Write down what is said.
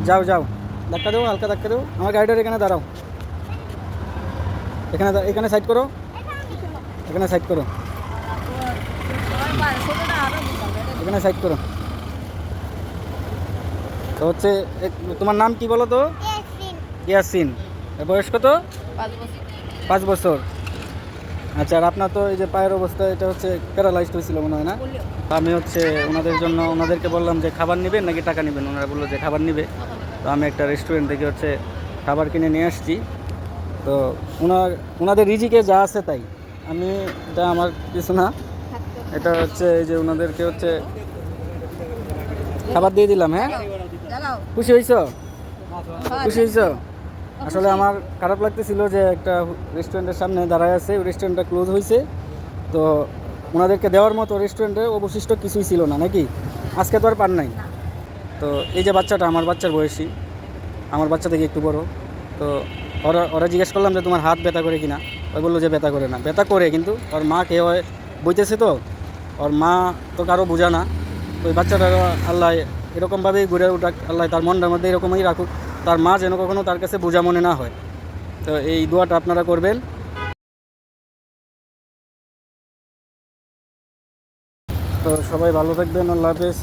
যাও যাও, ধাক্কা দেবো, হালকা ধাক্কা দেবো। আমার গাড়িটার এখানে দাঁড়াও, এখানে সাইড করো, এখানে সাইড করো, এখানে সাইড করো। তো হচ্ছে তোমার নাম কি বলো তো? ইয়াসিন। বয়স কত? 5 বছর। আচ্ছা, আর আপনার তো এই যে পায়ের অবস্থা, এটা হচ্ছে প্যারালাইজড হয়েছিল মনে হয় না? আমি হচ্ছে ওনাদের জন্য ওনাদেরকে বললাম যে খাবার নেবেন নাকি টাকা নেবেন, ওনারা বললো যে খাবার নেবে। তো আমি একটা রেস্টুরেন্ট থেকে হচ্ছে খাবার কিনে নিয়ে আসছি। তো ওনাদের রিজিকে যা আছে তাই, আমি এটা আমার কিছু না, এটা হচ্ছে এই যে ওনাদেরকে হচ্ছে খাবার দিয়ে দিলাম। হ্যাঁ, খুশি হয়েছো? খুশি হয়েছো? আসলে আমার খারাপ লাগতেছিল যে একটা রেস্টুরেন্টের সামনে দাঁড়ায় আছে, ওই রেস্টুরেন্টটা ক্লোজ হয়েছে। তো ওনাদেরকে দেওয়ার মতো রেস্টুরেন্টে অবশিষ্ট কিছুই ছিল না নাকি, আজকে তো আর পান নাই। তো এই যে বাচ্চাটা আমার বাচ্চার বয়সী, আমার বাচ্চা থেকে একটু বড়। তো ওরা ওরা জিজ্ঞেস করলাম যে তোমার হাত ব্যথা করে কিনা, ওই বললো যে ব্যথা করে না। ব্যথা করে, কিন্তু ওর মা কে হয় বইতেছে, তো ওর মা তো কারো বোঝা না। তো ওই বাচ্চাটা আল্লাহ এরকমভাবেই ঘুরে উঠাক, আল্লাহ তার মনটার মধ্যে এরকমই রাখুক, তার মা যেন কখনো তার কাছে বোঝা মনে না হয়। তো এই দোয়াটা আপনারা করবেন। তো সবাই ভালো থাকবেন, আল্লাহ হাফেজ।